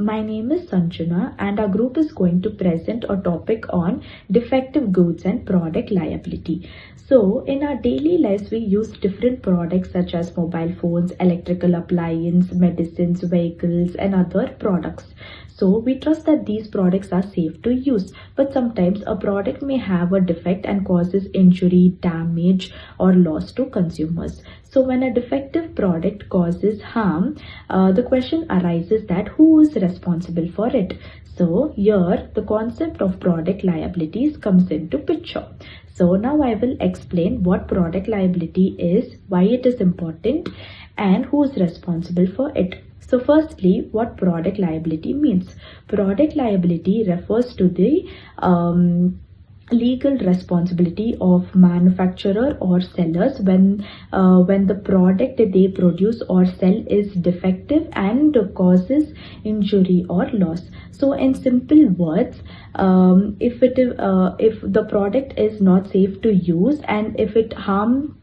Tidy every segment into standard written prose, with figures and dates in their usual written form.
my name is Sanjana and our group is going to present a topic on defective goods and product liability. So in our daily lives, we use different products such as mobile phones, electrical appliances, medicines, vehicles and other products. So we trust that these products are safe to use, but sometimes a product may have a defect and causes injury, damage or loss to consumers. So when a defective product causes harm, the question arises that who is responsible for it? So here the concept of product liabilities comes into picture. So now I will explain what product liability is, why it is important and who is responsible for it. So firstly, what product liability means? Product liability refers to the legal responsibility of manufacturer or sellers when the product they produce or sell is defective and causes injury or loss. So in simple words, if the product is not safe to use and if it harms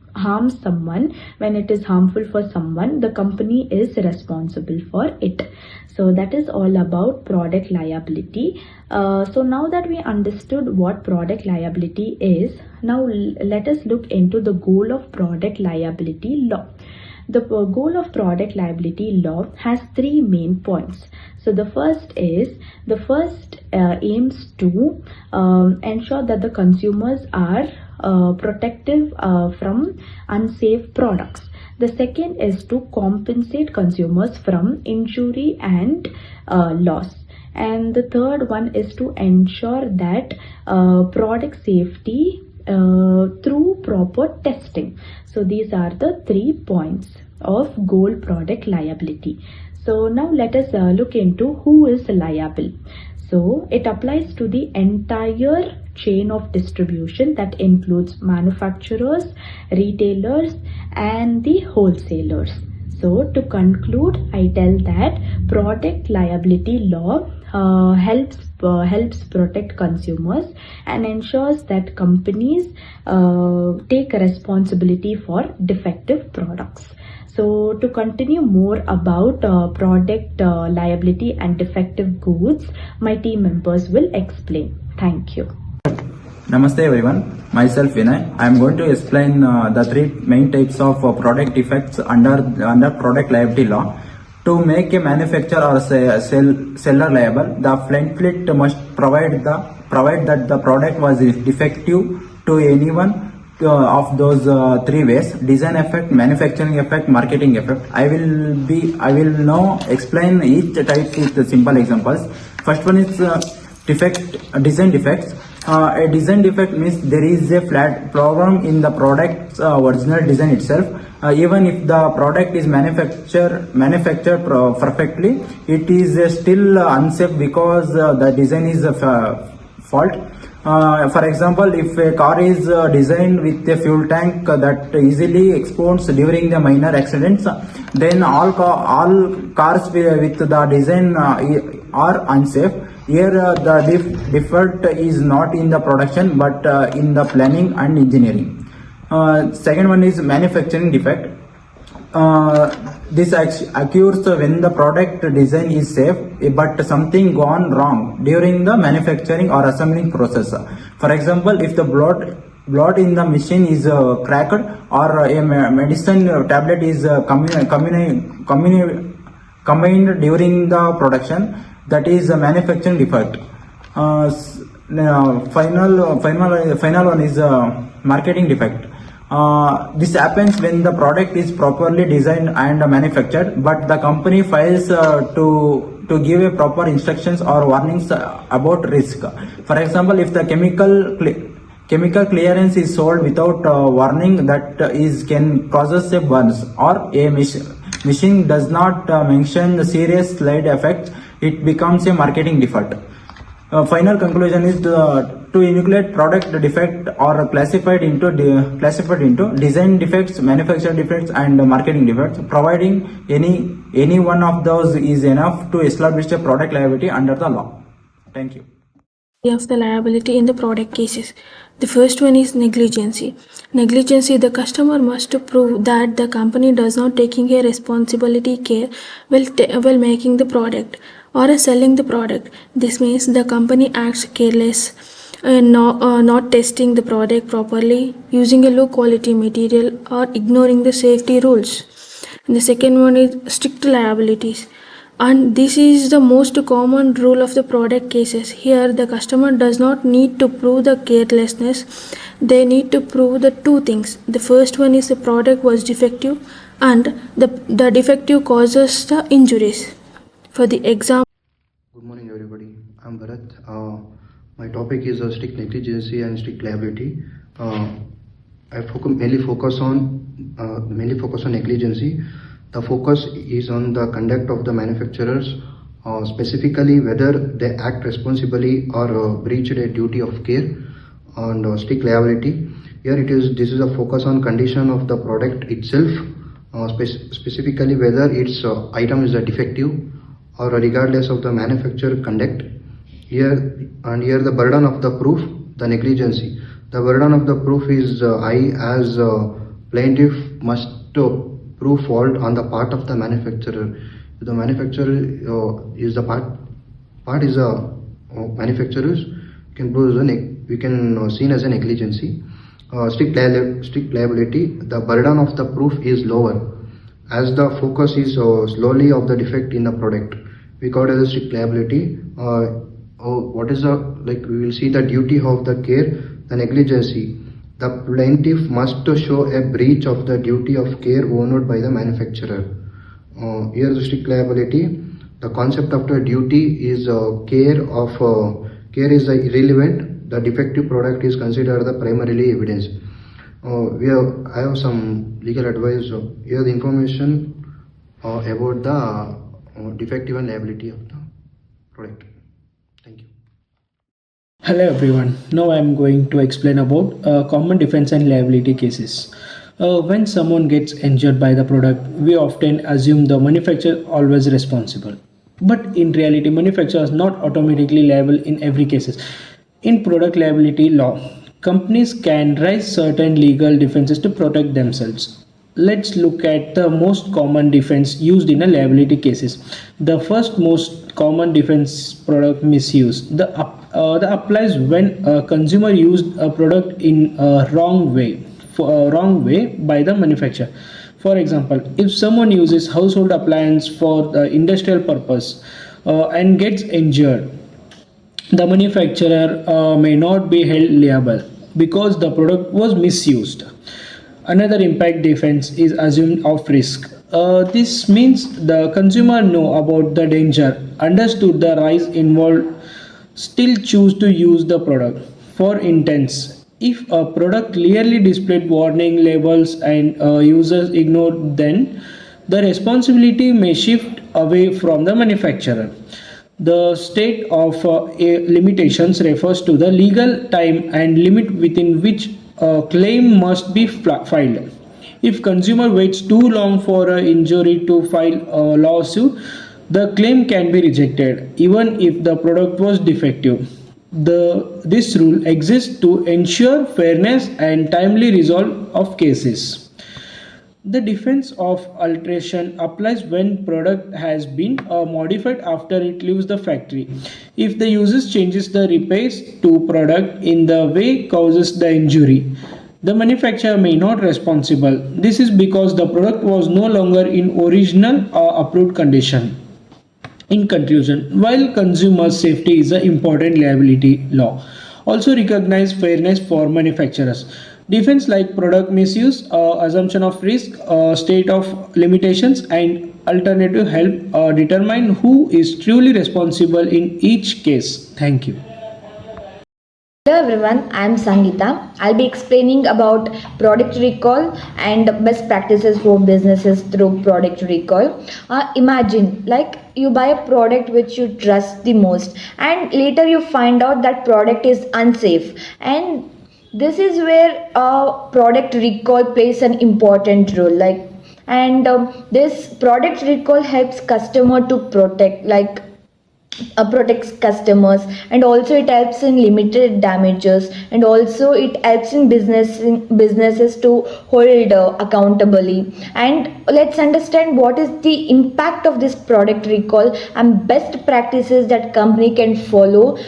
someone, when it is harmful for someone, the company is responsible for it. So that is all about product liability. So now that we understood what product liability is, now let us look into the goal of product liability law. The goal of product liability law has three main points. So the first aims to ensure that the consumers are protective from unsafe products. The second is to compensate consumers from injury and loss. And the third one is to ensure that product safety through proper testing. So these are the 3 points of goal product liability. So now let us look into who is liable. So it applies to the entire chain of distribution that includes manufacturers, retailers and the wholesalers. So to conclude, I tell that product liability law helps protect consumers and ensures that companies take responsibility for defective products. So to continue more about product liability and defective goods, my team members will explain. Thank you. Namaste everyone, myself Vinay. I am going to explain the three main types of product defects under product liability law. To make a manufacturer or seller liable, the plaintiff must provide that the product was defective to anyone of those three ways: design effect, manufacturing effect, marketing effect. I will now explain each type with simple examples. First one is design defects. A design defect means there is a flat problem in the product's original design itself. Even if the product is manufactured perfectly, it is still unsafe because the design is a fault. For example, if a car is designed with a fuel tank that easily explodes during the minor accidents, then all cars with the design are unsafe. Here the defect is not in the production but in the planning and engineering. Second one is manufacturing defect. This occurs when the product design is safe but something gone wrong during the manufacturing or assembling process. For example, if the blood in the machine is cracked or a medicine tablet is combined during the production, that is a manufacturing defect. Final one is marketing defect. This happens when the product is properly designed and manufactured, but the company fails to give a proper instructions or warnings about risk. For example, if the chemical clearance is sold without warning that can causes a burns, or a machine does not mention serious side effects, it becomes a marketing defect. Final conclusion is to enucleate product defect or classified into design defects, manufacturing defects and marketing defects. Providing any one of those is enough to establish a product liability under the law. Thank you. Of the liability in the product cases. The first one is negligence. Negligence, the customer must prove that the company does not taking a responsibility care while making the product. or selling the product. This means the company acts careless, not testing the product properly, using a low quality material, or ignoring the safety rules. And the second one is strict liabilities. And this is the most common rule of the product cases. Here, the customer does not need to prove the carelessness, they need to prove the two things. The first one is the product was defective, and the defective causes the injuries. For the example, Good morning, everybody. I'm Bharat. My topic is strict negligence and strict liability. I mainly focus on negligence. The focus is on the conduct of the manufacturers, specifically whether they act responsibly or breached a duty of care. And strict liability, here this is a focus on condition of the product itself, specifically whether its item is a defective or regardless of the manufacturer conduct. Here the burden of the proof, the negligence. The burden of the proof is high, as plaintiff must prove fault on the part of the manufacturer. If the manufacturer is the part is a manufacturer's, can prove we can seen as a negligence. Strict liability, the burden of the proof is lower, as the focus is slowly of the defect in the product. We got as a strict liability. What is we will see the duty of the care, the negligence. The plaintiff must show a breach of the duty of care owned by the manufacturer. Here the strict liability, the concept of the duty is care is irrelevant. The defective product is considered the primarily evidence. I have some legal advice. Here the information about the defective and liability of the product. Thank you. Hello everyone. Now I am going to explain about common defense and liability cases. When someone gets injured by the product, we often assume the manufacturer always responsible. But in reality, manufacturer is not automatically liable in every case. In product liability law, companies can raise certain legal defenses to protect themselves. Let's look at the most common defense used in a liability cases. The first most common defense, product misuse. The applies when a consumer used a product in a wrong way by the manufacturer. For example, if someone uses household appliance for the industrial purpose and gets injured, the manufacturer may not be held liable because the product was misused. Another impact defense is assumed of risk. This means the consumer know about the danger, understood the risk involved, still choose to use the product. For instance, if a product clearly displayed warning labels and users ignored them, the responsibility may shift away from the manufacturer. The state of limitations refers to the legal time and limit within which a claim must be filed. If consumer waits too long for an injury to file a lawsuit, the claim can be rejected even if the product was defective. This rule exists to ensure fairness and timely resolve of cases. The defense of alteration applies when product has been modified after it leaves the factory. If the user changes the repairs to product in the way causes the injury, the manufacturer may not responsible. This is because the product was no longer in original or approved condition. In conclusion, while consumer safety is an important liability law, also recognize fairness for manufacturers. Defense like product misuse, assumption of risk, state of limitations, and alternative help determine who is truly responsible in each case. Thank you. Hello everyone, I am Sangeetha. I'll be explaining about product recall and best practices for businesses through product recall. Imagine like you buy a product which you trust the most and later you find out that product is unsafe, and this is where product recall plays an important role. This product recall helps customer to protect, like protects customers, and also it helps in limited damages, and also it helps in businesses to hold accountably. And let's understand what is the impact of this product recall and best practices that company can follow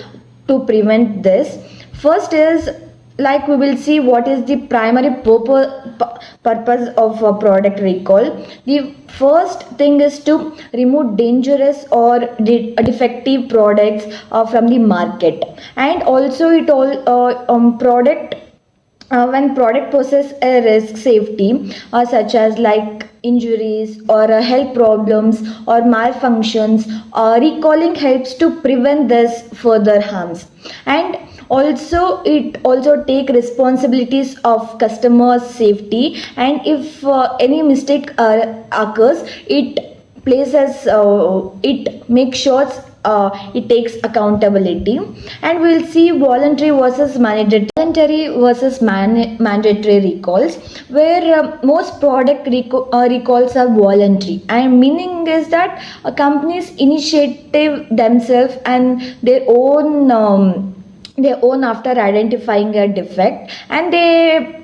to prevent this. First is, like, we will see what is the primary purpose of a product recall. The first thing is to remove dangerous or defective products from the market, and also it all product when product poses a risk safety, such as like injuries or health problems or malfunctions, recalling helps to prevent this further harms. And also it also take responsibilities of customer safety, and if any mistake occurs, it places it makes sure it takes accountability. And we'll see voluntary versus mandatory recalls, where most product recalls are voluntary, and meaning is that companies initiative themselves and their own after identifying a defect, and they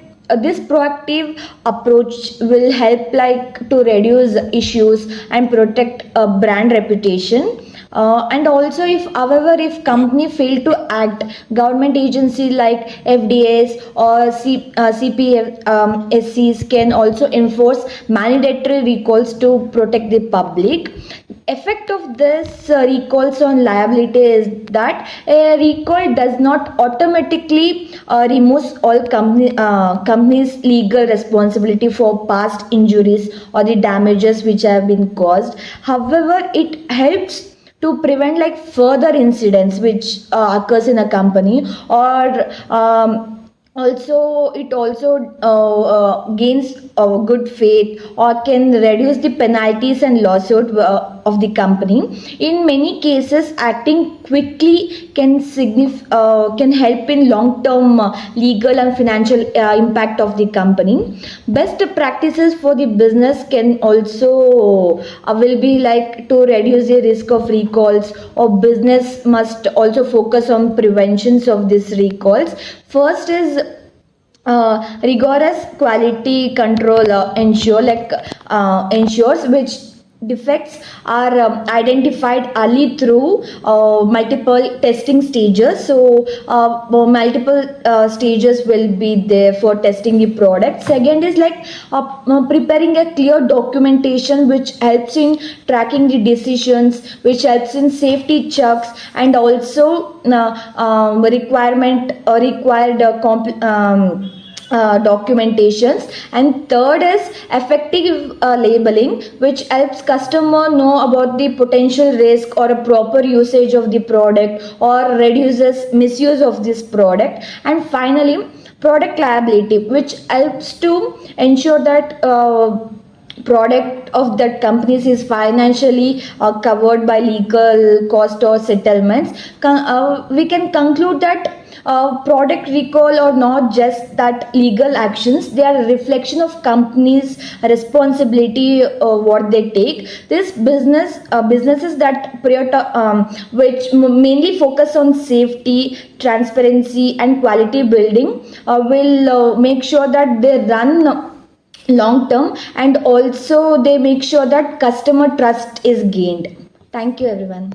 this proactive approach will help like to reduce issues and protect a brand reputation. And also, if however if company fail to act, government agency like FDAs or CPSCs can also enforce mandatory recalls to protect the public. Effect of this recalls on liability is that a recall does not automatically remove all companies legal responsibility for past injuries or the damages which have been caused. However, it helps to prevent like further incidents which occurs in a company, or also it also gains good faith or can reduce the penalties and lawsuit of the company. In many cases, acting quickly can help in long term legal and financial impact of the company. Best practices for the business can also will be like to reduce the risk of recalls, or business must also focus on preventions of these recalls. First is rigorous quality control ensures which defects are identified early through multiple testing stages. So multiple stages will be there for testing the product. Second is like preparing a clear documentation which helps in tracking the decisions, which helps in safety checks, and also required documentations. And third is effective labeling, which helps customer know about the potential risk or a proper usage of the product, or reduces misuse of this product. And finally, product liability, which helps to ensure that product of that companies is financially covered by legal cost or settlements. We can conclude that product recall are not just that legal actions, they are a reflection of companies responsibility what they take. This businesses that which mainly focus on safety, transparency and quality building will make sure that they run long term, and also they make sure that customer trust is gained. Thank you everyone.